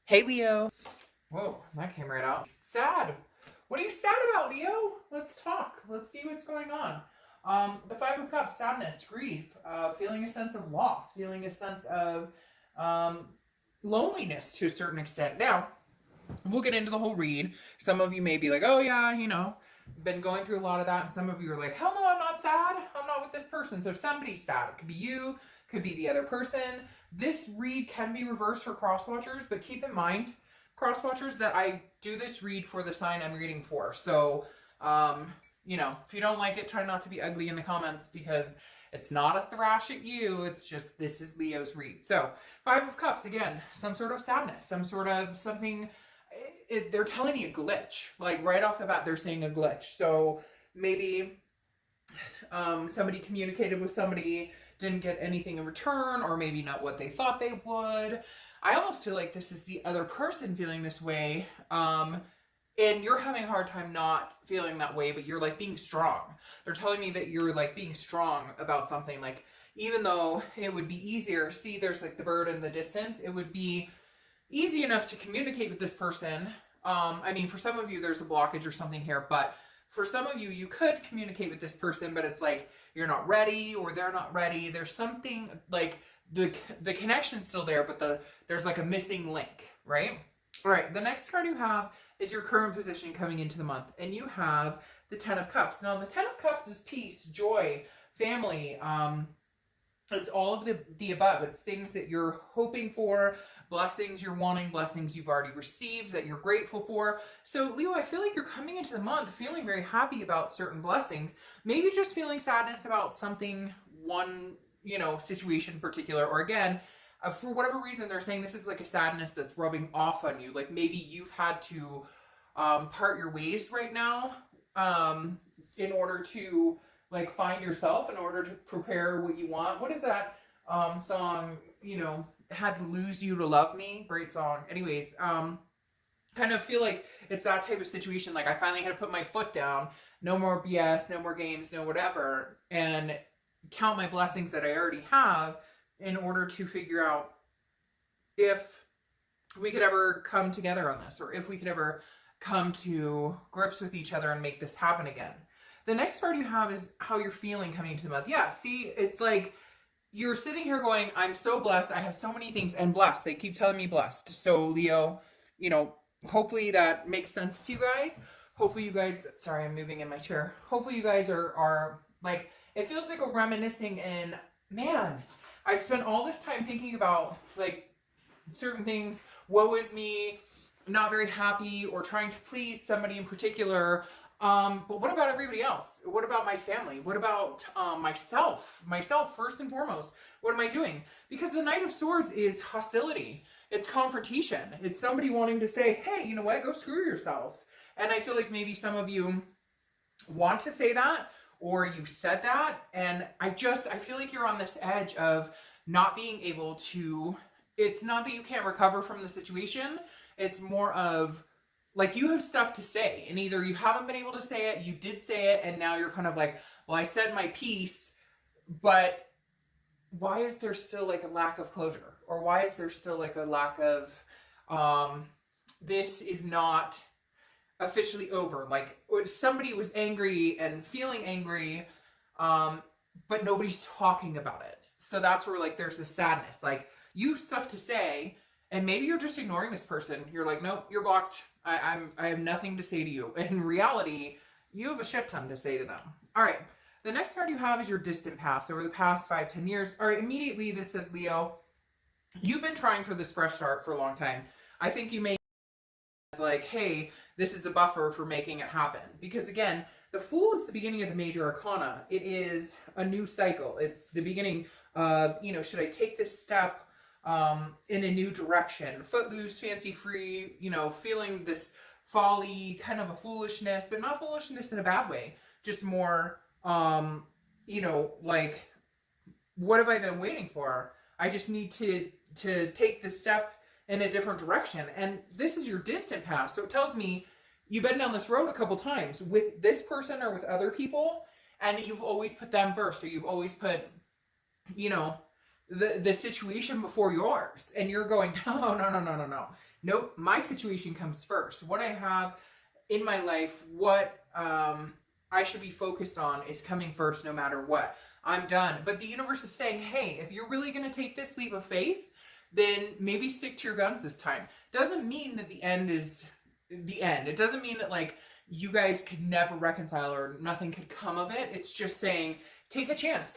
Hey, Leo. Whoa, that came right out. Sad. What are you sad about, Leo? Let's talk. Let's see what's going on. The Five of Cups, sadness, grief, feeling a sense of loss, feeling a sense of um, loneliness to a certain extent. Now, we'll get into the whole read. Some of you may be like, oh, yeah, been going through a lot of that. And some of you are like, hell no, I'm not sad. I'm not with this person. So if somebody's sad, it could be you, could be the other person. This read can be reversed for cross watchers, but keep in mind, cross watchers, that I do this read for the sign I'm reading for. So, if you don't like it, try not to be ugly in the comments because it's not a thrash at you. It's just, this is Leo's read. So, Five of Cups, again, some sort of sadness, some sort of something. They're telling me a glitch. Like right off the bat, they're saying a glitch. So maybe somebody communicated with somebody, didn't get anything in return, or maybe not what they thought they would. I almost feel like this is the other person feeling this way. And you're having a hard time not feeling that way, but you're like being strong. They're telling me that you're like being strong about something. Like, even though it would be easier, see, there's like the bird in the distance, it would be easy enough to communicate with this person. For some of you, there's a blockage or something here, but for some of you, you could communicate with this person, but it's like you're not ready or they're not ready. There's something like the connection's still there, but there's like a missing link, right? All right, the next card you have is your current position coming into the month, and you have the Ten of Cups. Now, the Ten of Cups is peace, joy, family. It's all of the above. It's things that you're hoping for, blessings you're wanting, blessings you've already received that you're grateful for. So, Leo, I feel like you're coming into the month feeling very happy about certain blessings. Maybe just feeling sadness about something, one, situation in particular. Or again, for whatever reason, they're saying this is like a sadness that's rubbing off on you. Like maybe you've had to part your ways right now in order to like find yourself, in order to prepare what you want. What is that song, had to lose you to love me? Great song. Anyways, kind of feel like it's that type of situation. Like I finally had to put my foot down. No more BS, no more games, no whatever. And count my blessings that I already have in order to figure out if we could ever come together on this, or if we could ever come to grips with each other and make this happen again. The next card you have is how you're feeling coming into the month. Yeah, see, it's like you're sitting here going, I'm so blessed. I have so many things, and blessed. They keep telling me blessed. So, Leo, hopefully that makes sense to you guys. Hopefully you guys, sorry, I'm moving in my chair. Hopefully you guys are like, it feels like a reminiscing, and man, I spent all this time thinking about like certain things. Woe is me, not very happy, or trying to please somebody in particular. But what about everybody else? What about my family? What about myself? Myself, first and foremost. What am I doing? Because the Knight of Swords is hostility. It's confrontation. It's somebody wanting to say, hey, you know what? Go screw yourself. And I feel like maybe some of you want to say that, or you've said that. And I feel like you're on this edge of not being able to, it's not that you can't recover from the situation. It's more of, like, you have stuff to say, and either you haven't been able to say it, you did say it, and now you're kind of like, well, I said my piece, but why is there still like a lack of closure? Or why is there still like a lack of, this is not officially over? Like, somebody was angry and feeling angry, but nobody's talking about it. So that's where like there's this sadness. Like, you have stuff to say, and maybe you're just ignoring this person. You're like, nope, you're blocked. I have nothing to say to you. In reality, you have a shit ton to say to them. All right. The next card you have is your distant past, over the past 5-10 years. All right. Immediately, this says, Leo, you've been trying for this fresh start for a long time. I think you may like, hey, this is the buffer for making it happen. Because again, the Fool is the beginning of the major arcana. It is a new cycle. It's the beginning of, should I take this step in a new direction, footloose, fancy free, feeling this folly, kind of a foolishness, but not foolishness in a bad way, just more, like, what have I been waiting for? I just need to take this step in a different direction. And this is your distant past. So it tells me you've been down this road a couple times with this person or with other people, and you've always put them first, or you've always put, the situation before yours, and you're going, no. Nope, my situation comes first. What I have in my life, what I should be focused on is coming first no matter what. I'm done. But the universe is saying, hey, if you're really going to take this leap of faith, then maybe stick to your guns this time. Doesn't mean that the end is the end. It doesn't mean that like you guys could never reconcile or nothing could come of it. It's just saying, take a chance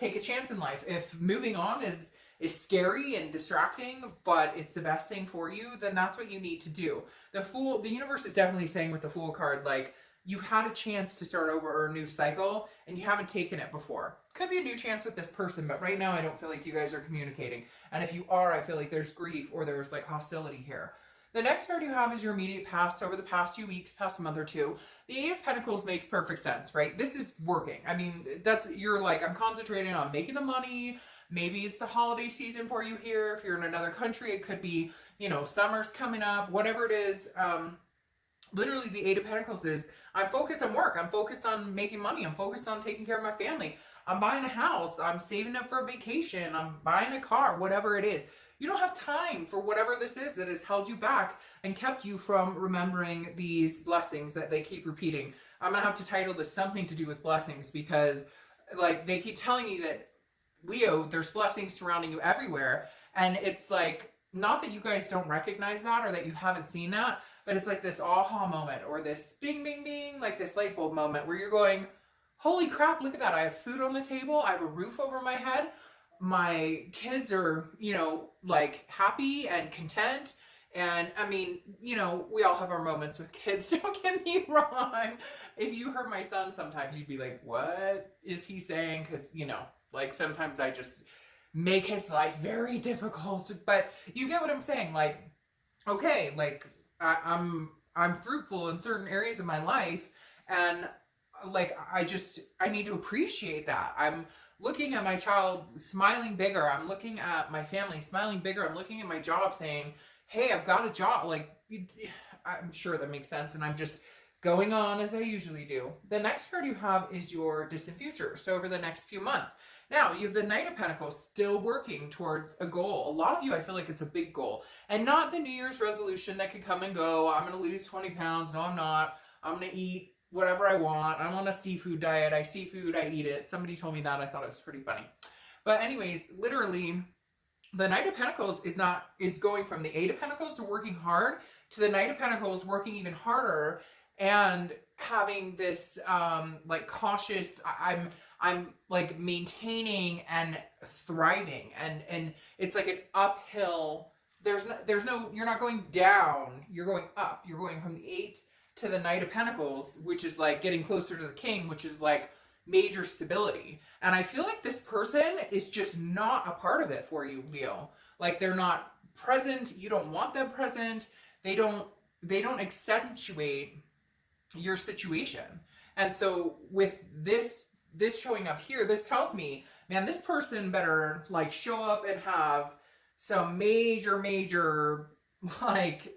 in life. If moving on is scary and distracting, but it's the best thing for you, then that's what you need to do. The universe is definitely saying with the Fool card, like, you've had a chance to start over or a new cycle and you haven't taken it before. Could be a new chance with this person, but right now I don't feel like you guys are communicating. And if you are, I feel like there's grief or there's like hostility here. The next card you have is your immediate past over the past few weeks, past month or two. The Eight of Pentacles makes perfect sense, right? This is working. I mean, you're like, I'm concentrating on making the money. Maybe it's the holiday season for you here. If you're in another country, it could be, you know, summer's coming up, whatever it is. Literally the Eight of Pentacles is, I'm focused on work. I'm focused on making money. I'm focused on taking care of my family. I'm buying a house. I'm saving up for a vacation. I'm buying a car, whatever it is. You don't have time for whatever this is that has held you back and kept you from remembering these blessings that they keep repeating. I'm going to have to title this something to do with blessings because like they keep telling you that, Leo, there's blessings surrounding you everywhere. And it's like, not that you guys don't recognize that or that you haven't seen that, but it's like this aha moment or this bing, bing, bing, like this light bulb moment where you're going, holy crap, look at that. I have food on the table. I have a roof over my head. My kids are, you know, like happy and content. And I mean, you know, we all have our moments with kids. Don't get me wrong. If you heard my son, sometimes you'd be like, what is he saying? Because, you know, like sometimes I just make his life very difficult. But you get what I'm saying. Like, okay, like I'm fruitful in certain areas of my life. And like, I need to appreciate that. I'm looking at my child smiling bigger. I'm looking at my family smiling bigger. I'm looking at my job saying, hey, I've got a job. Like, I'm sure that makes sense. And I'm just going on as I usually do. The next card you have is your distant future. So over the next few months. Now, you have the Knight of Pentacles still working towards a goal. A lot of you, I feel like it's a big goal. And not the New Year's resolution that could come and go. I'm going to lose 20 pounds. No, I'm not. I'm going to eat whatever I want. I'm on a seafood diet. I see food, I eat it. Somebody told me that. I thought it was pretty funny. But anyways, literally, the Knight of Pentacles is going from the Eight of Pentacles to working hard to the Knight of Pentacles working even harder and having this like cautious, I'm like maintaining and thriving and it's like an uphill. There's no, you're not going down, you're going up. You're going from the Eight to the Knight of Pentacles, which is like getting closer to the King, which is like major stability. And I feel like this person is just not a part of it for you, Leo. Like they're not present. You don't want them present. They don't accentuate your situation. And so with this showing up here, this tells me, man, this person better like show up and have some major like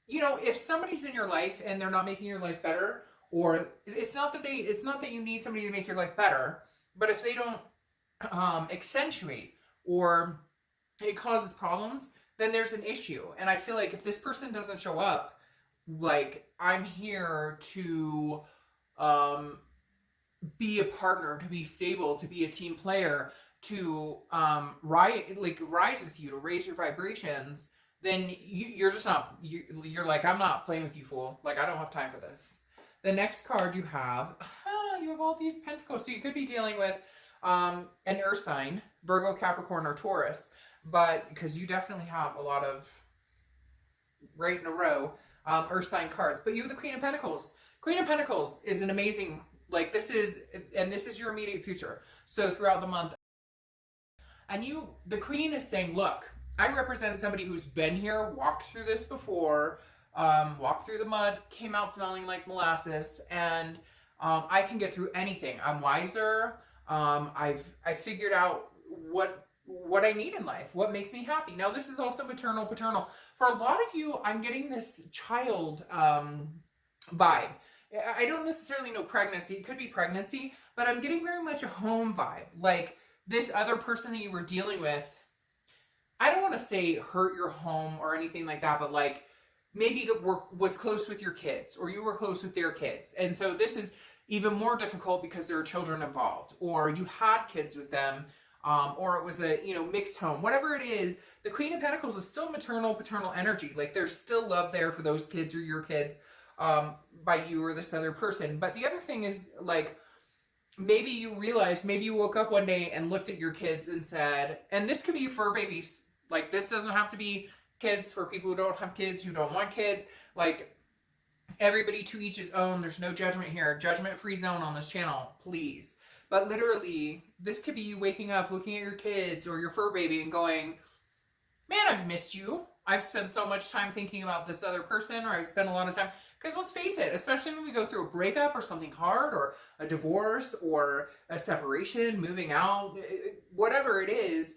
you know, if somebody's in your life and they're not making your life better, or it's not that you need somebody to make your life better, but if they don't accentuate or it causes problems, then there's an issue. And I feel like if this person doesn't show up, like I'm here to be a partner, to be stable, to be a team player, to rise with you, to raise your vibrations, then you're just not, you're like, I'm not playing with you, fool. Like, I don't have time for this. The next card you have all these pentacles. So you could be dealing with an earth sign, Virgo, Capricorn, or Taurus, but because you definitely have a lot of right in a row earth sign cards. But you have the Queen of Pentacles. Queen of Pentacles is an amazing, like this is your immediate future. So throughout the month, and the Queen is saying, look, I represent somebody who's been here, walked through this before, walked through the mud, came out smelling like molasses, and I can get through anything. I'm wiser. I've figured out what I need in life, what makes me happy. Now, this is also maternal, paternal. For a lot of you, I'm getting this child vibe. I don't necessarily know pregnancy. It could be pregnancy, but I'm getting very much a home vibe. Like this other person that you were dealing with, I don't want to say hurt your home or anything like that, but like maybe was close with your kids, or you were close with their kids. And so this is even more difficult because there are children involved, or you had kids with them, or it was a, mixed home. Whatever it is, the Queen of Pentacles is still maternal, paternal energy. Like there's still love there for those kids or your kids, by you or this other person. But the other thing is, like, maybe you realized, maybe you woke up one day and looked at your kids and said, and this could be fur babies. Like, this doesn't have to be kids for people who don't have kids, who don't want kids. Like, everybody to each his own. There's no judgment here. Judgment-free zone on this channel, please. But literally, this could be you waking up, looking at your kids or your fur baby and going, man, I've missed you. I've spent so much time thinking about this other person, or I've spent a lot of time. Because let's face it, especially when we go through a breakup or something hard, or a divorce or a separation, moving out, whatever it is,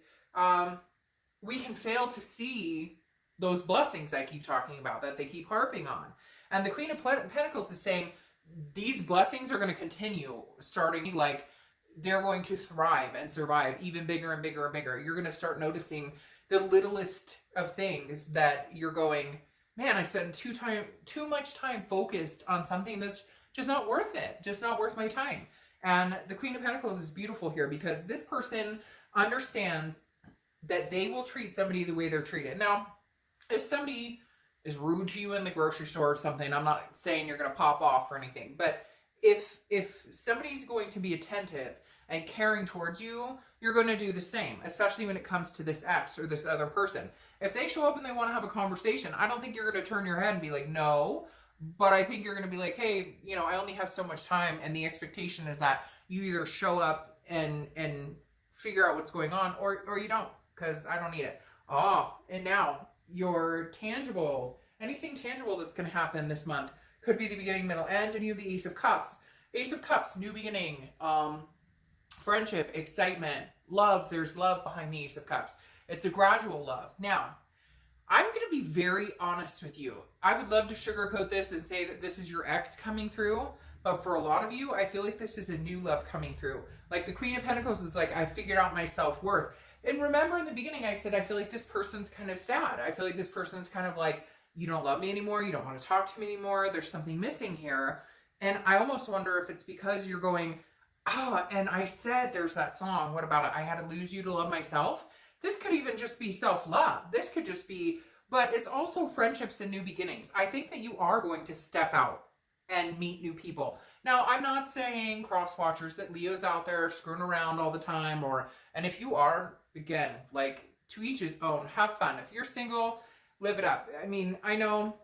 we can fail to see those blessings I keep talking about, that they keep harping on. And the Queen of Pentacles is saying these blessings are going to continue, starting, like, they're going to thrive and survive even bigger and bigger and bigger. You're going to start noticing the littlest of things that you're going, man, I spent too much time focused on something that's just not worth it, just not worth my time. And the Queen of Pentacles is beautiful here because this person understands that they will treat somebody the way they're treated. Now, if somebody is rude to you in the grocery store or something, I'm not saying you're going to pop off or anything, but if somebody's going to be attentive and caring towards you, you're going to do the same, especially when it comes to this ex or this other person. If they show up and they want to have a conversation, I don't think you're going to turn your head and be like, no, but I think you're going to be like, hey, I only have so much time, and the expectation is that you either show up and figure out what's going on, or you don't, because I don't need it. Oh, and now your tangible, anything tangible that's going to happen this month could be the beginning, middle, end, and you have the Ace of Cups. Ace of Cups, new beginning, friendship, excitement, love. There's love behind the Ace of Cups. It's a gradual love. Now, I'm going to be very honest with you. I would love to sugarcoat this and say that this is your ex coming through, but for a lot of you, I feel like this is a new love coming through. Like the Queen of Pentacles is like, I figured out my self-worth. And remember in the beginning, I said, I feel like this person's kind of sad. I feel like this person's kind of like, you don't love me anymore. You don't want to talk to me anymore. There's something missing here. And I almost wonder if it's because you're going, and I said there's that song, what about it? I had to lose you to love myself. This could even just be self-love. This could just be, but it's also friendships and new beginnings. I think that you are going to step out and meet new people. Now, I'm not saying, cross-watchers, that Leo's out there screwing around all the time, and if you are, again, like, to each his own, have fun. If you're single, live it up. I mean, I know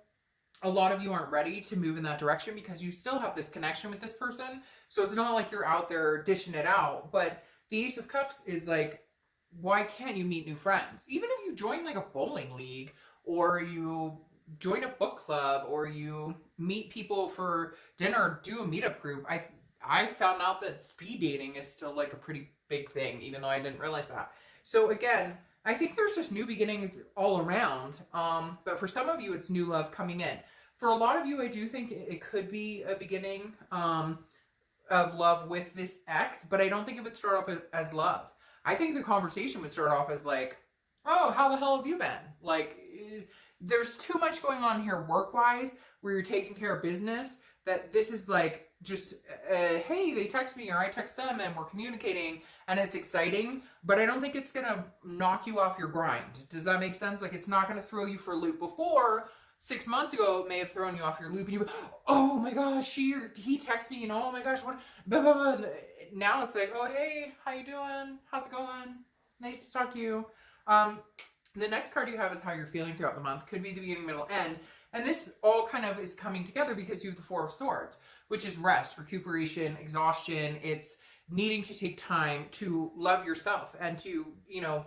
a lot of you aren't ready to move in that direction because you still have this connection with this person. So it's not like you're out there dishing it out. But the Ace of Cups is like, why can't you meet new friends? Even if you join like a bowling league, or you join a book club, or you meet people for dinner, do a meetup group. I found out that speed dating is still like a pretty big thing, even though I didn't realize that. So again, I think there's just new beginnings all around. But for some of you, it's new love coming in. For a lot of you, I do think it could be a beginning of love with this ex, but I don't think it would start off as love. I think the conversation would start off as like, oh, how the hell have you been? Like, there's too much going on here work-wise, where you're taking care of business, that this is like just, hey, they text me or I text them and we're communicating and it's exciting, but I don't think it's going to knock you off your grind. Does that make sense? Like, it's not going to throw you for a loop. Before, 6 months ago, it may have thrown you off your loop and you go, oh my gosh, he texted me, oh my gosh, what, blah, blah, blah. Now it's like, oh, hey, how you doing? How's it going? Nice to talk to you. The next card you have is how you're feeling throughout the month. Could be the beginning, middle, end. And this all kind of is coming together because you have the Four of Swords, which is rest, recuperation, exhaustion. It's needing to take time to love yourself and to,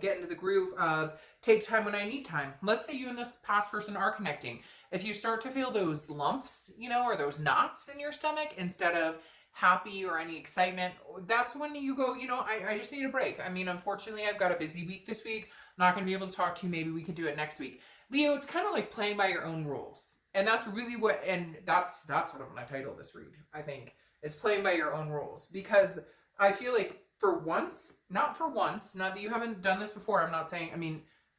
get into the groove of take time when I need time. Let's say you and this past person are connecting. If you start to feel those lumps, or those knots in your stomach instead of happy or any excitement, that's when you go, I just need a break. I mean, unfortunately, I've got a busy week this week. I'm not going to be able to talk to you. Maybe we could do it next week. Leo, it's kind of like playing by your own rules. And that's really that's what I'm going to title this read, I think, is playing by your own rules. Because I feel like not that you haven't done this before. I'm not saying,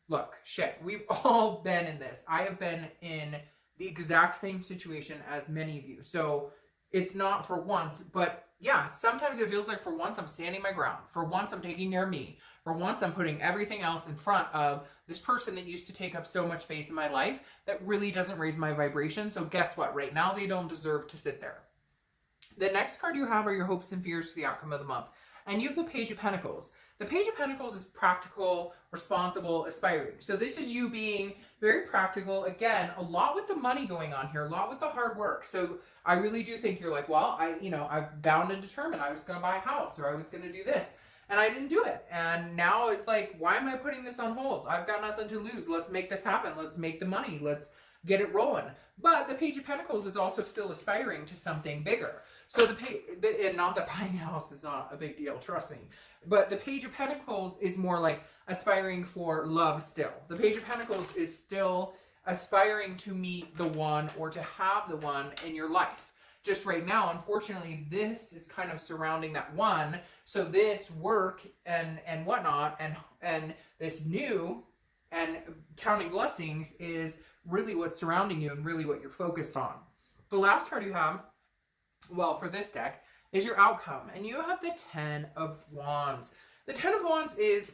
look, shit, we've all been in this. I have been in the exact same situation as many of you. So it's not for once, but yeah, sometimes it feels like for once I'm standing my ground. For once I'm taking care of me. For once I'm putting everything else in front of this person that used to take up so much space in my life that really doesn't raise my vibration. So guess what? Right now they don't deserve to sit there. The next card you have are your hopes and fears for the outcome of the month. And you have the Page of Pentacles. The Page of Pentacles is practical, responsible, aspiring. So this is you being very practical. Again, a lot with the money going on here, a lot with the hard work. So I really do think you're like, well, I've bound and determined I was going to buy a house or I was going to do this. And I didn't do it. And now it's like, why am I putting this on hold? I've got nothing to lose. Let's make this happen. Let's make the money. Let's get it rolling. But the Page of Pentacles is also still aspiring to something bigger. So and not that buying a house is not a big deal, trust me. But the Page of Pentacles is more like aspiring for love still. The Page of Pentacles is still aspiring to meet the one or to have the one in your life. Just right now, unfortunately, this is kind of surrounding that one. So this work and whatnot and this new and counting blessings is really what's surrounding you and really what you're focused on. The last card you have, well, for this deck, is your outcome. And you have the 10 of Wands. The 10 of Wands is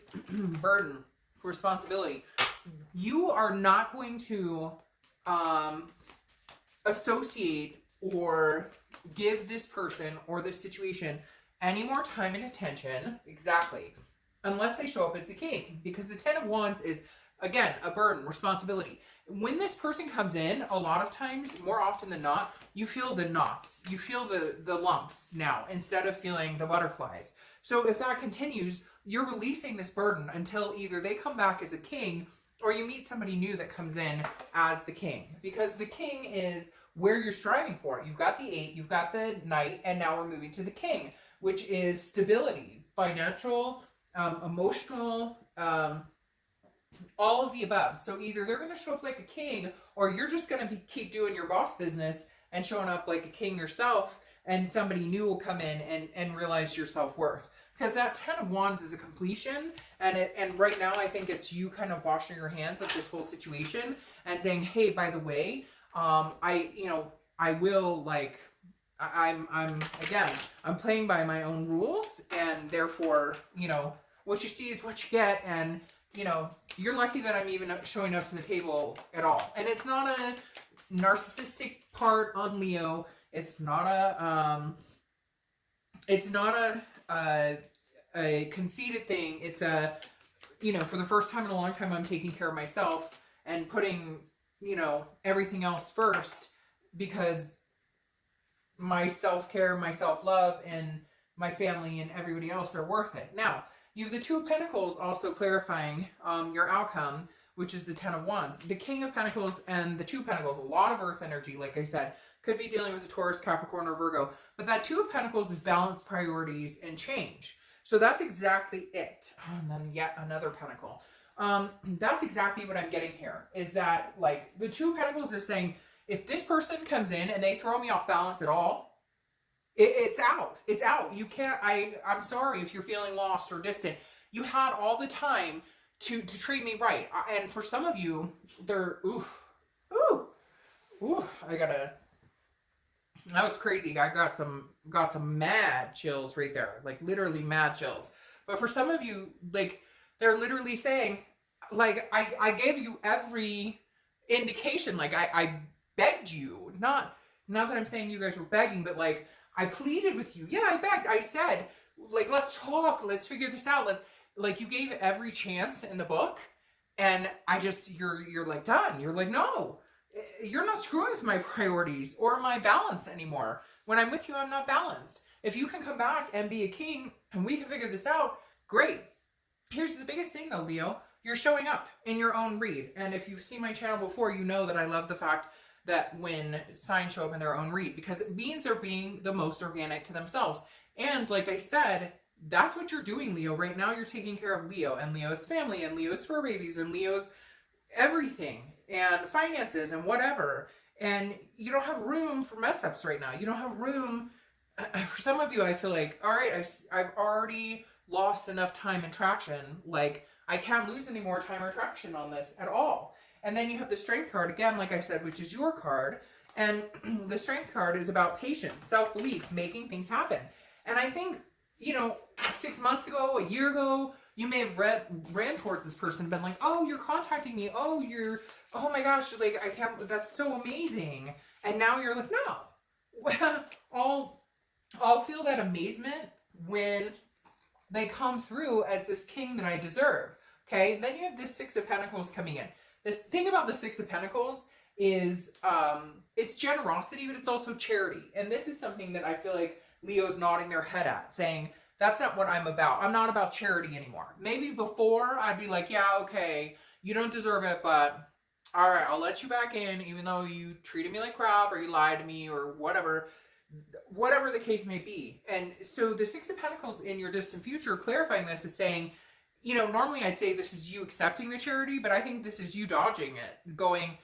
burden, responsibility. You are not going to associate or give this person or this situation any more time and attention, exactly, unless they show up as the king. Because the 10 of Wands is, again, a burden, responsibility. When this person comes in, a lot of times, more often than not, you feel the knots. You feel the lumps now instead of feeling the butterflies. So if that continues, you're releasing this burden until either they come back as a king or you meet somebody new that comes in as the king. Because the king is where you're striving for. You've got the 8, you've got the Knight, and now we're moving to the king, which is stability, financial, emotional, all of the above. So either they're going to show up like a king, or you're just going to keep doing your boss business and showing up like a king yourself, and somebody new will come in and realize your self-worth. Because that 10 of Wands is a completion, and right now I think it's you kind of washing your hands of this whole situation and saying, hey, by the way, I'm playing by my own rules, and therefore, what you see is what you get, and you're lucky that I'm even showing up to the table at all. And it's not a narcissistic part on Leo. It's not a conceited thing. It's a, for the first time in a long time, I'm taking care of myself and putting, everything else first, because my self-care, my self-love, and my family and everybody else are worth it. Now, you have the 2 of Pentacles also clarifying your outcome, which is the 10 of Wands. The King of Pentacles and the 2 of Pentacles, a lot of earth energy, like I said, could be dealing with a Taurus, Capricorn, or Virgo. But that 2 of Pentacles is balance, priorities, and change. So that's exactly it. And then yet another Pentacle. That's exactly what I'm getting here, is that, like, the 2 of Pentacles is saying, if this person comes in and they throw me off balance at all, it's out. It's out. You can't, I'm sorry if you're feeling lost or distant. You had all the time to treat me right. And for some of you, they're, that was crazy. I got some mad chills right there. Like, literally mad chills. But for some of you, like, they're literally saying, like, I gave you every indication. Like, I begged you. Not that I'm saying you guys were begging, but, like, I pleaded with you. Yeah, I begged. I said, like, let's talk. Let's figure this out. You gave every chance in the book. And you're like, done. You're like, no, you're not screwing with my priorities or my balance anymore. When I'm with you, I'm not balanced. If you can come back and be a king and we can figure this out, great. Here's the biggest thing though, Leo. You're showing up in your own read. And if you've seen my channel before, you know that I love the fact that when signs show up in their own read, because it means they're being the most organic to themselves. And like I said, that's what you're doing, Leo. Right now, you're taking care of Leo and Leo's family and Leo's fur babies and Leo's everything and finances and whatever. And you don't have room for mess ups right now. You don't have room. For some of you, I feel like, all right, I've already lost enough time and traction. Like, I can't lose any more time or traction on this at all. And then you have the Strength card, again, like I said, which is your card. And the Strength card is about patience, self-belief, making things happen. And I think, you know, 6 months ago, a year ago, you may have ran towards this person and been like, oh, you're contacting me. Oh, oh my gosh, like, I can't, that's so amazing. And now you're like, no. Well, I'll feel that amazement when they come through as this king that I deserve. Okay, then you have this Six of Pentacles coming in. This thing about the Six of Pentacles is it's generosity, but it's also charity. And this is something that I feel like Leo's nodding their head at, saying, that's not what I'm about. I'm not about charity anymore. Maybe before I'd be like, yeah, okay, you don't deserve it, but all right, I'll let you back in, even though you treated me like crap or you lied to me or whatever the case may be. And so the Six of Pentacles in your distant future, clarifying this, is saying, you know, normally I'd say this is you accepting the charity, but I think this is you dodging it, going,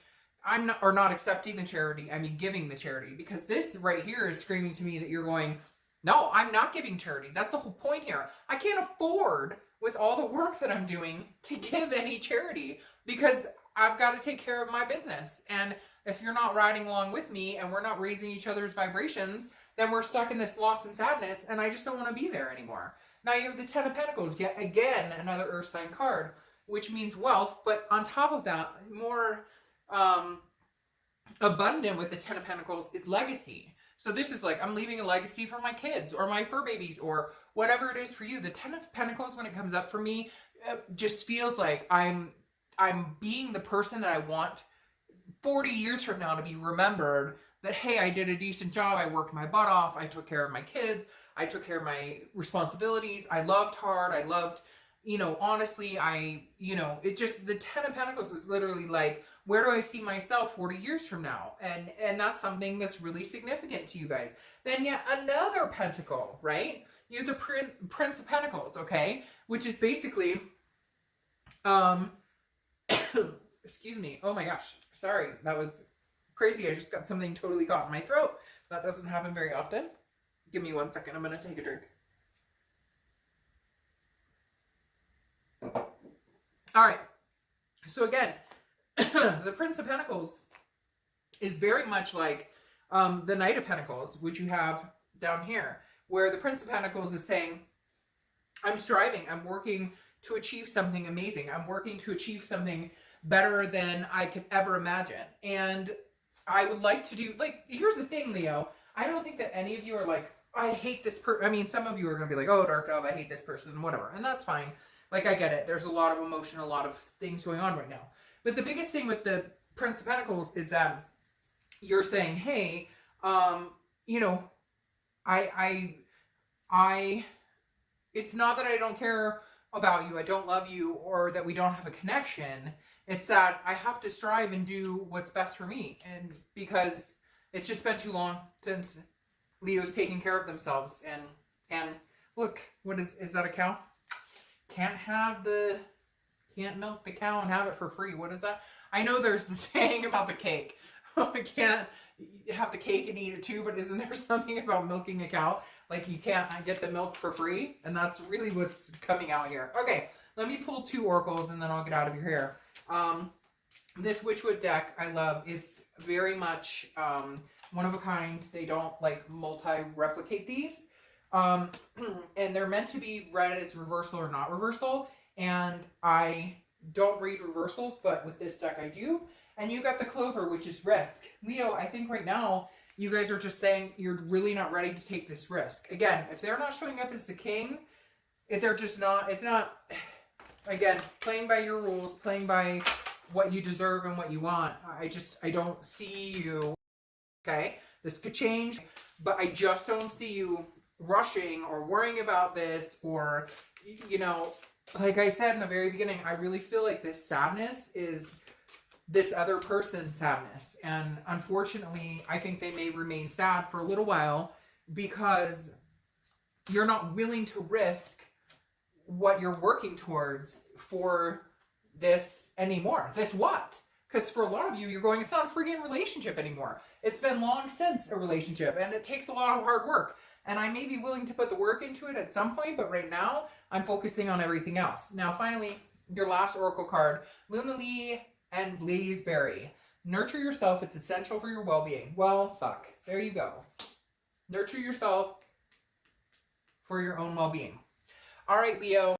I'm not, or not accepting the charity, I mean giving the charity, because this right here is screaming to me that you're going, no, I'm not giving charity. That's the whole point here. I can't afford, with all the work that I'm doing, to give any charity, because I've got to take care of my business. And if you're not riding along with me and we're not raising each other's vibrations, then we're stuck in this loss and sadness, and I just don't want to be there anymore. Now you have the Ten of Pentacles, yet again, another earth sign card, which means wealth, but on top of that, more abundant with the Ten of Pentacles is legacy. So this is like, I'm leaving a legacy for my kids or my fur babies or whatever it is for you. The Ten of Pentacles, when it comes up for me, just feels like I'm being the person that I want 40 years from now to be remembered, that, hey, I did a decent job. I worked my butt off. I took care of my kids. I took care of my responsibilities. I loved hard. I loved, you know, honestly, it just, the Ten of Pentacles is literally like, where do I see myself 40 years from now? And that's something that's really significant to you guys. Then yet another pentacle, right? You have the Prince of Pentacles, okay? Which is basically, excuse me. Oh my gosh. Sorry. That was crazy. I just got something totally caught in my throat. That doesn't happen very often. Give me 1 second. I'm going to take a drink. All right. So again, the Prince of Pentacles is very much like the Knight of Pentacles, which you have down here, where the Prince of Pentacles is saying, I'm striving, I'm working to achieve something amazing. I'm working to achieve something better than I could ever imagine. And I would like to do, like, here's the thing, Leo. I don't think that any of you are like, I hate this person. I mean, some of you are going to be like, oh, Dark Dove, I hate this person, whatever. And that's fine. Like, I get it. There's a lot of emotion, a lot of things going on right now. But the biggest thing with the Prince of Pentacles is that you're saying, hey, you know, it's not that I don't care about you, I don't love you, or that we don't have a connection. It's that I have to strive and do what's best for me. And because it's just been too long since Leo's taking care of themselves. And look, what is that a cow? Can't milk the cow and have it for free. What is that? I know there's the saying about the cake. I can't have the cake and eat it too, but isn't there something about milking a cow? Like, you can't get the milk for free? And that's really what's coming out here. Okay, let me pull 2 oracles and then I'll get out of your hair. This Witchwood deck, I love. It's very much one of a kind. They don't like multi-replicate these. And they're meant to be read as reversal or not reversal. And I don't read reversals, but with this deck I do. And you got the Clover, which is risk. Leo, I think right now you guys are just saying you're really not ready to take this risk. Again, if they're not showing up as the king, if they're just not, it's not, again, playing by your rules, playing by what you deserve and what you want. I don't see you, okay? This could change, but I just don't see you rushing or worrying about this, or, you know, like I said in the very beginning, I really feel like this sadness is this other person's sadness. And unfortunately, I think they may remain sad for a little while because you're not willing to risk what you're working towards for this anymore. This what? Because for a lot of you, you're going, it's not a friggin' relationship anymore. It's been long since a relationship, and it takes a lot of hard work. And I may be willing to put the work into it at some point, but right now, I'm focusing on everything else. Now, finally, your last oracle card, Luna Lee and Blazeberry. Nurture yourself. It's essential for your well-being. Well, fuck. There you go. Nurture yourself for your own well-being. All right, Leo.